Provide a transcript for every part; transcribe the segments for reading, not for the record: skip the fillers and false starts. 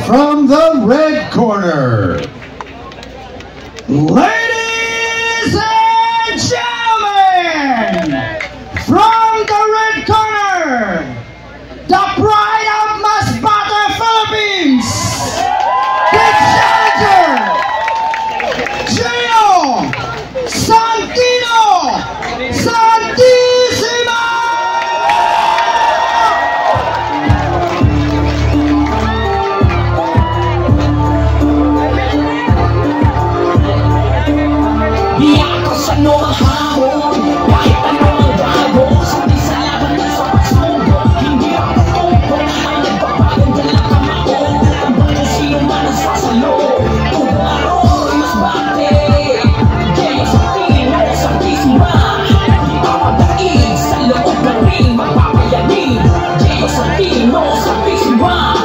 From the red corner, ladies and gentlemen, from the red corner, the pride of Masbate, Philippines, the challenger, Gio Santino Santissima! Ano ang hamon, kahit ano ang bago, hindi sa laban at sa pagsubo, hindi ako tubo, ay nagpapagod na lang kamao, ang bago sino man ang sasalo, kung araw ay mas bate, kaya sa tino, sa kisma, di pa madaig, sa loob ng ring, magpapayanig, kaya sa tino, sa kisma,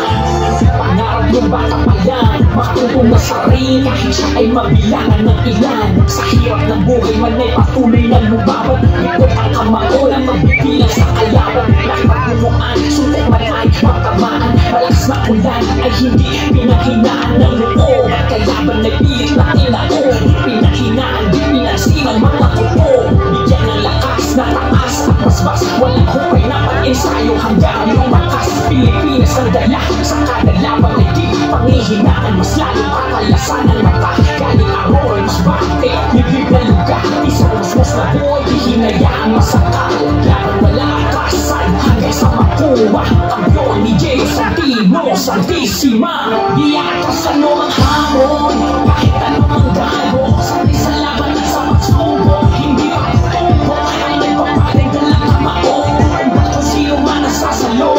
pangarap yung bata pa yan, makatutong na sa ring, kahit siya ay mabilangan ng ilan, sa hirap ng buhay man ay patuloy na lumaban, ikot ang kamao na magbibilang sa kalaban, nakapagpunuan, sulit man ay makamaan, malakas na ulan ay hindi pinahinaan ng loob, kalaban ay pilit na tinaon, pinahinaan, di pinagsiman mga kupo, bigyan ng lakas na taas at basbas, walang hukay na pag-ensayo hanggang yung makas, Pilipinas ang dala sa kada laban ay di panghihinaan, mas lalong kakalasan ng mata, galing aroy, mas bate, libig na lugar, isang mas na buhay, di hinayaan masakal, laban malakasan, hanggang sa makuha, kampiyon ni Gio Santino Santissima, di atas ano ang hamon, kahit ano ang gago, sanay sa laban at sa pagsubo, hindi pa tubo, ay nagpapaling ka lang kamao, ang bago sino man ang sasalo,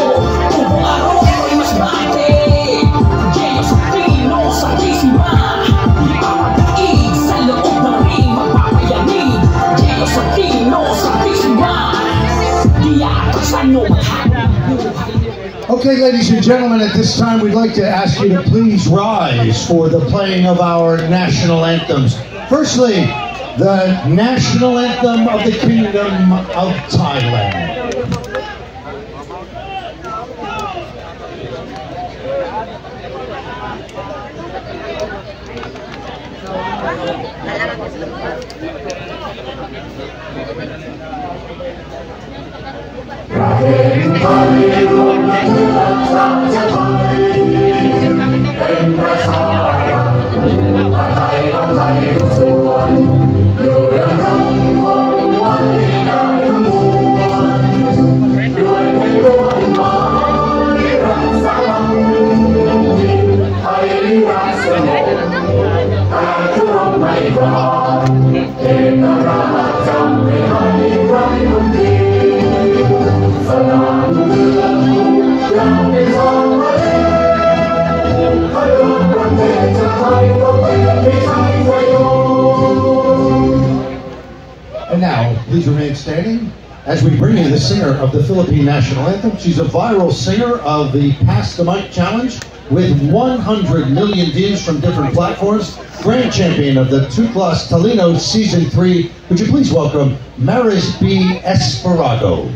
kung araw ay mas bate, Gio Santino Santissima, di pa madaig, sa loob ng ring, magpapayanig, Gio Santino Santissima, di atas ano ang hamon. Okay, ladies and gentlemen, at this time we'd like to ask you to please rise for the playing of our national anthems. Firstly, the national anthem of the Kingdom of Thailand. And now, please remain standing as we bring you the singer of the Philippine National Anthem. She's a viral singer of the Pass the Mic Challenge with 100 million views from different platforms. Grand champion of the Tuklas Talino Season 3. Would you please welcome Maris B. Esperado.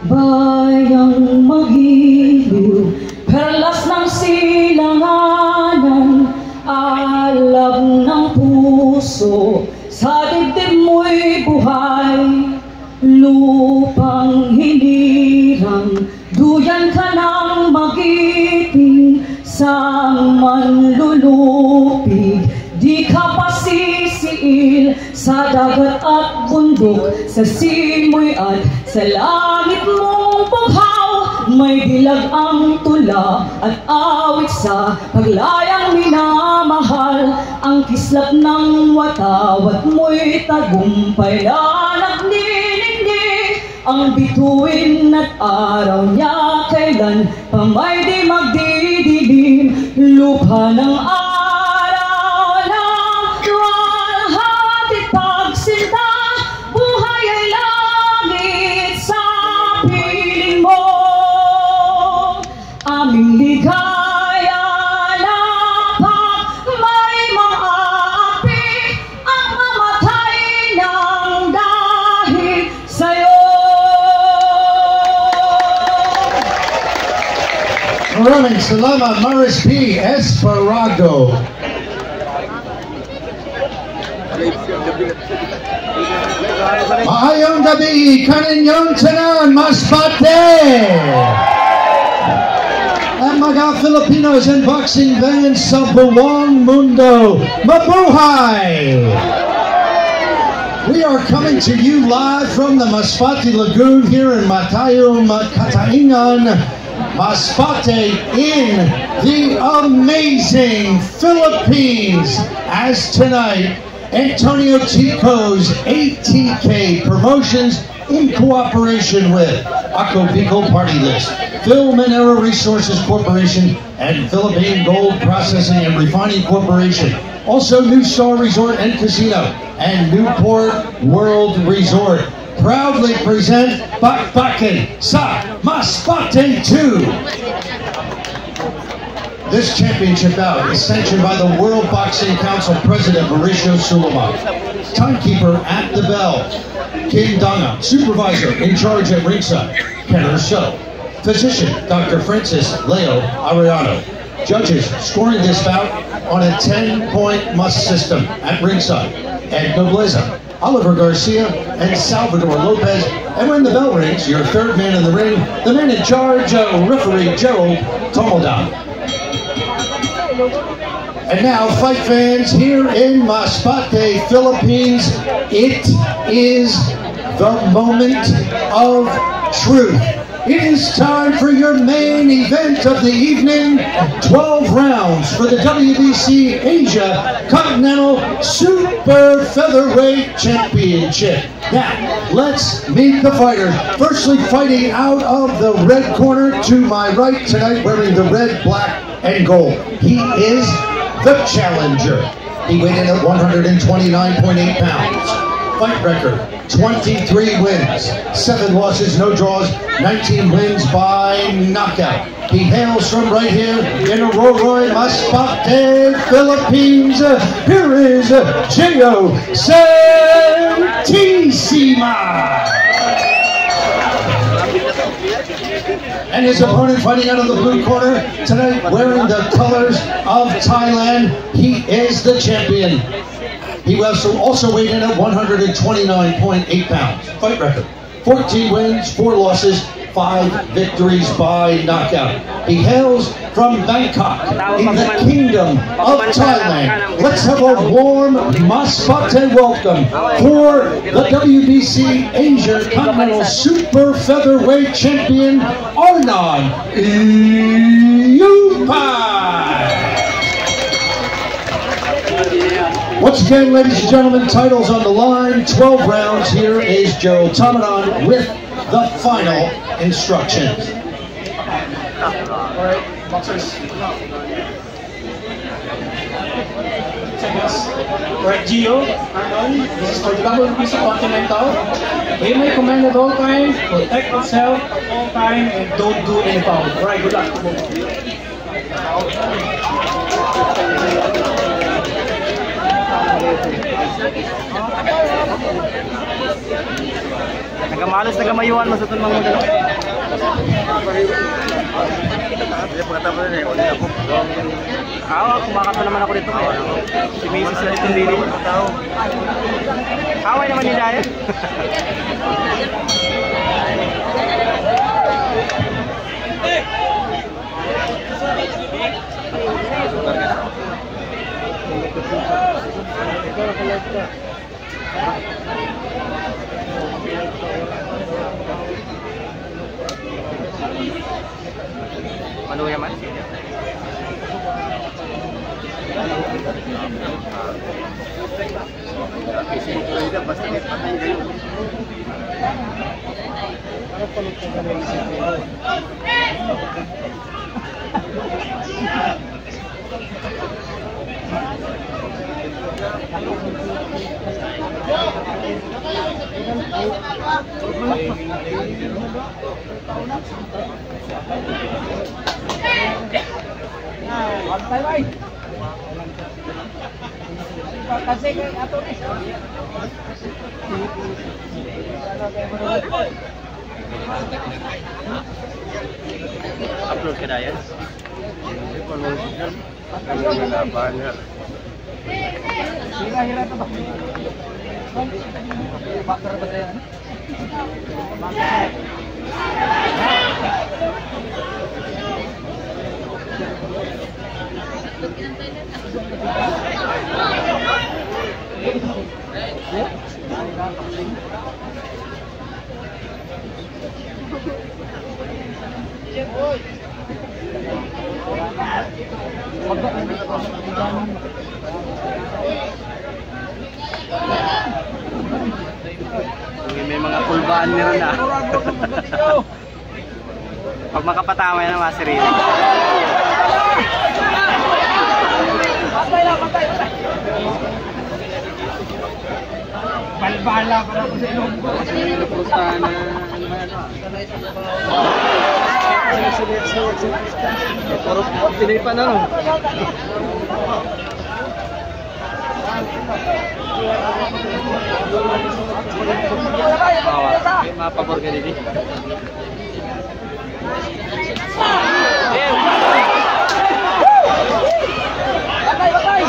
Bayang magiliw, perlas ng silanganan, alab ng puso, sa dibdib mo'y buhay, lupang hinirang, duyan ka ng magiting, sa manlulupig, di ka pasisiil, sa dagat at bundok, sa simoy at sa langit mong bughaw, may dilag ang tula at awit sa paglayang minamahal, ang kislap ng watawat mo'y tagumpay na nagniningning, ang bituin at araw niya kailan pa may di magdidilim, lupa ng araw ng luwalhati pagsinta, buhay ay langit sa piling mo, aming ligaya na pag may mga api ang mamatay ng dahil sa'yo. Maraming salamat, Maris P. Esperado. Maayong gabi kaninyong tanan, masbate! Ang mga Filipinos and boxing fans sa buong mundo, mabuhay! We are coming to you live from the Masbate Lagoon here in Matayum, Kataingan, Masbate in the amazing Philippines. As tonight, Antonio Tico's ATK Promotions in cooperation with Ako Bicol Party List, Phil Minera Resources Corporation, and Philippine Gold Processing and Refining Corporation. Also New Star Resort and Casino and Newport World Resort proudly present Bakbakan sa Masbate 2. This championship bout is sanctioned by the World Boxing Council President Mauricio Sulaiman. Timekeeper at the bell, Kim Danga. Supervisor in charge at ringside, Kenner Show. Physician, Dr. Francis Leo Arellano. Judges scoring this bout on a 10-point must system at ringside, Ed Nobleza, Oliver Garcia, and Salvador Lopez. And when the bell rings, your third man in the ring, the man in charge, referee Gerald Tomoda. And now, fight fans, here in Masbate, Philippines, it is the moment of truth. It is time for your main event of the evening, 12 rounds for the WBC Asia Continental Super Featherweight Championship. Now, let's meet the fighters. Firstly, fighting out of the red corner to my right tonight, wearing the red, black, and gold. He is the challenger. He weighed in at 129.8 pounds. Fight record, 23 wins, 7 losses, no draws, 19 wins by knockout. He hails from right here in Aroroy, Masbate, Philippines. Here is Gio Santissima. And his opponent fighting out of the blue corner tonight, wearing the colors of Thailand. He is the champion. He also weighed in at 129.8 pounds. Fight record, 14 wins, 4 losses, 5 victories by knockout. He hails from Bangkok in the Kingdom of Thailand. Let's have a warm Masbate welcome for the WBC Asia Continental Super Featherweight Champion, Arnon Iupai. Once again, ladies and gentlemen, titles on the line, 12 rounds. Here is Joe Tomadon with the final instructions. Alright, boxers. Alright, Gio, Arnon, this is for the WBC Continental. We may command at all times, protect yourself at all times, and don't do any foul. Alright, good luck to both of you. Nagamalas, nagamayuan, masutun mga modelo. Kumakata naman ako dito eh. Si Macy's na itong lili. Away naman nila eh. Manu naman. Bye-bye. Kasi ato ni. Upload ka na yan? Hira-hira ito ba? Bakar ba tayo? May mga pulbaan meron na. Pag makapatama yan ang mga sarili. Patay lang, patay. Balbala para ko sa ilong ko. Puro Pinoy pa na no? May mapabor ka din. Patay, patay.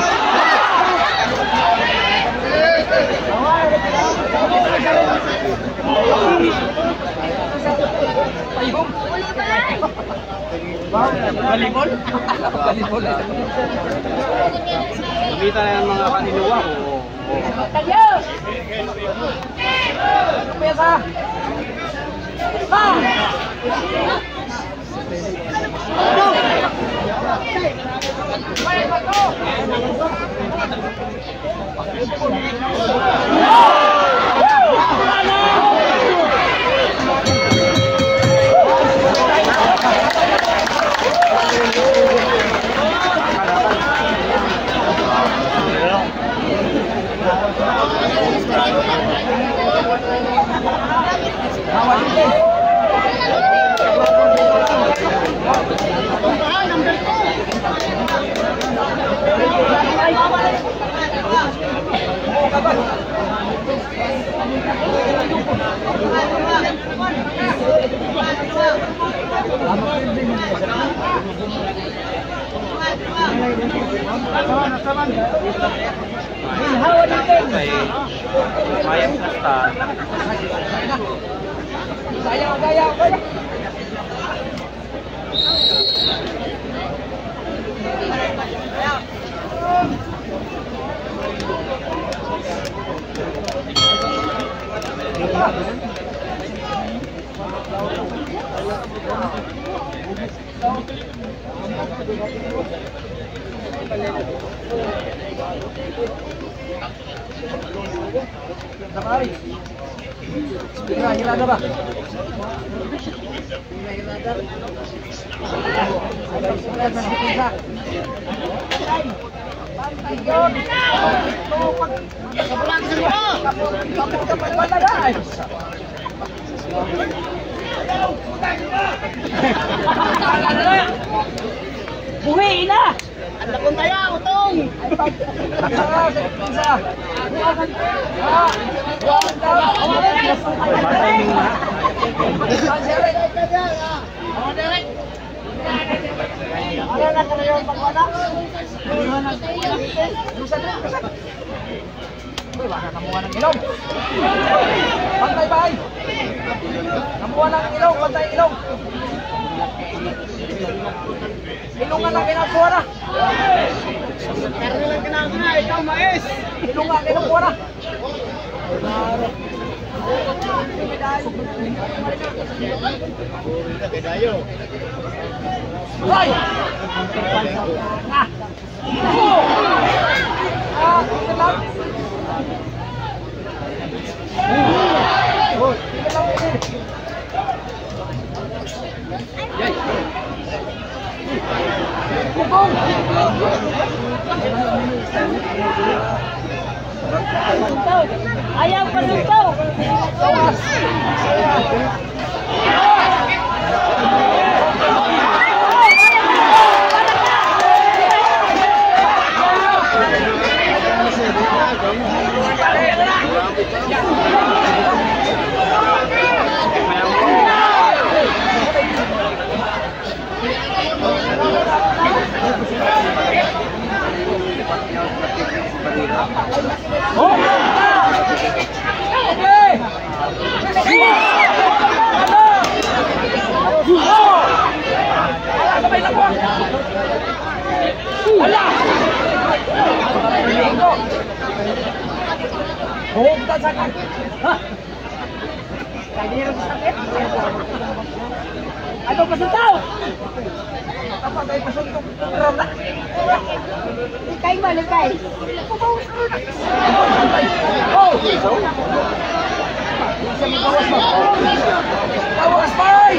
Balibol? Balibol. Kumita na yung mga kaniluwa ko. Tayo! Pesa! Ha! Mayat na star. Sayang, sayang, sayang. Sakari. Hira-hira ba? Hira-hira. Agad na kita. Pantay yun. Kapulang sa mo. Kapag patay. Buhi na. Ang lakon tayo, utong. Pantay bay. Namuha ng ilong, pantay ilong. Ilungan lang kinakuha na. Karne lang kinakuha na, ikaw mais. Ilungan kinakuha na. Ay! Ayaw pa dito. Oo, buta sakit. Ha? Kaya niya rin sakit. Ano pasuntaw? Apa kayo pasuntaw? Program na. Likay ba, likay? Oh! Bawas, boy!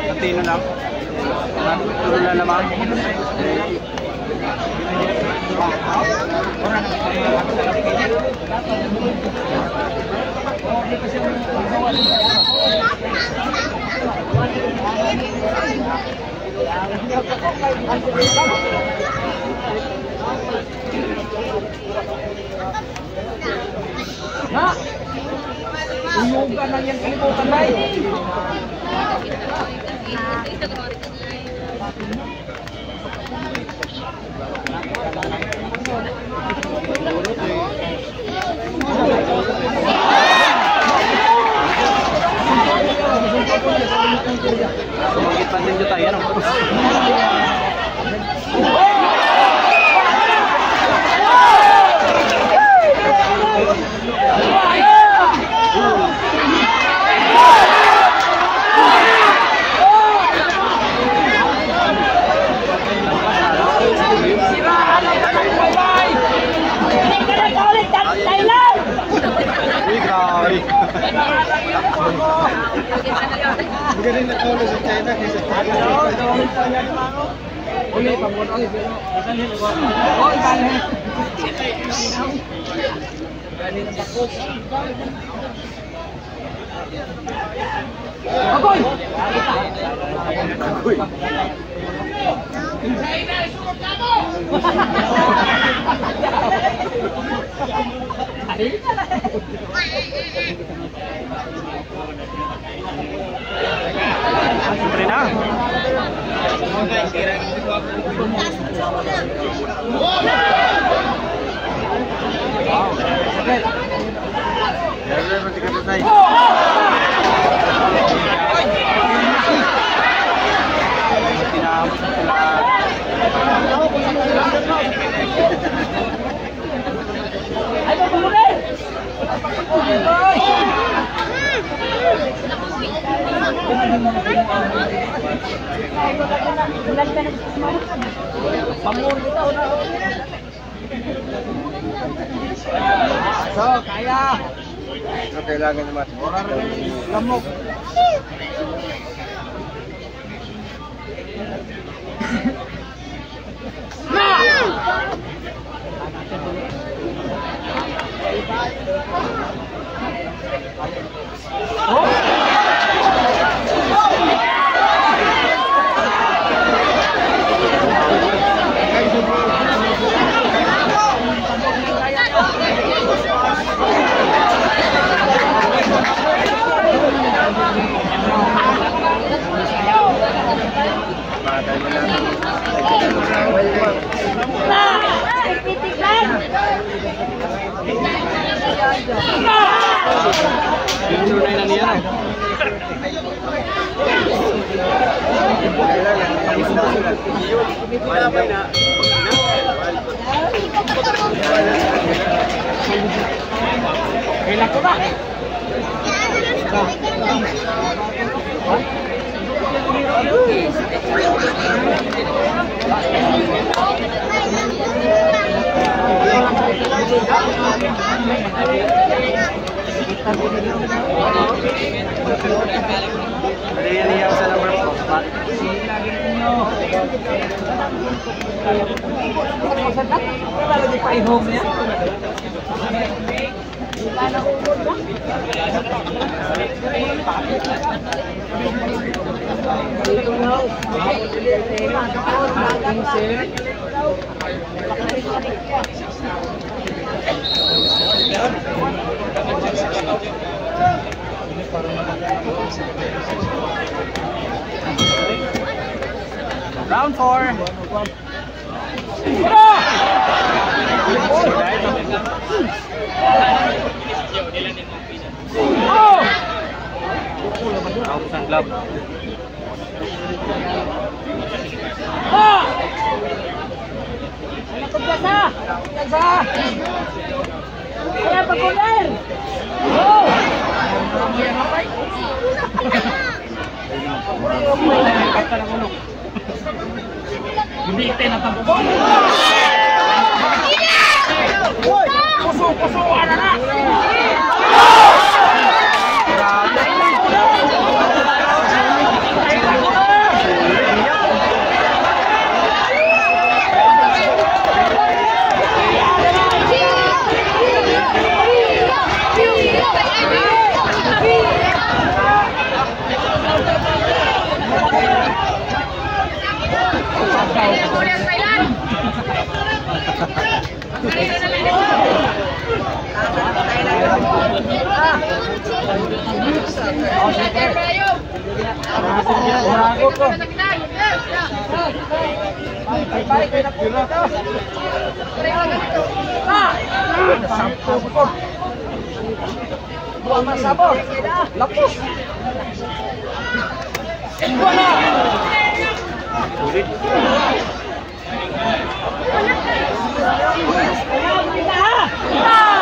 Antino lang. Turo na naman. Ha? Uyugan lang yan kalimutan na eh. Sumagit pa din tayo, ano? Magaling na tolo sa China kaysa Uli, pangod ulit. Oh, ibalhin. Agoy! Agoy! Siyempre na. So, kaya. Ano kailangan naman? Lamok. Tunay na niya. Kailan ko na? Hindi yan iyaw sa number 4. Lagi pa ihong niya. Round 4. Thousand love. Kaya pag-ulan! Oh! Hindi ito na tampo. Uy! Puso-pusuan na na! Buang masabot. Lapos. Wala. Sulit. Ah!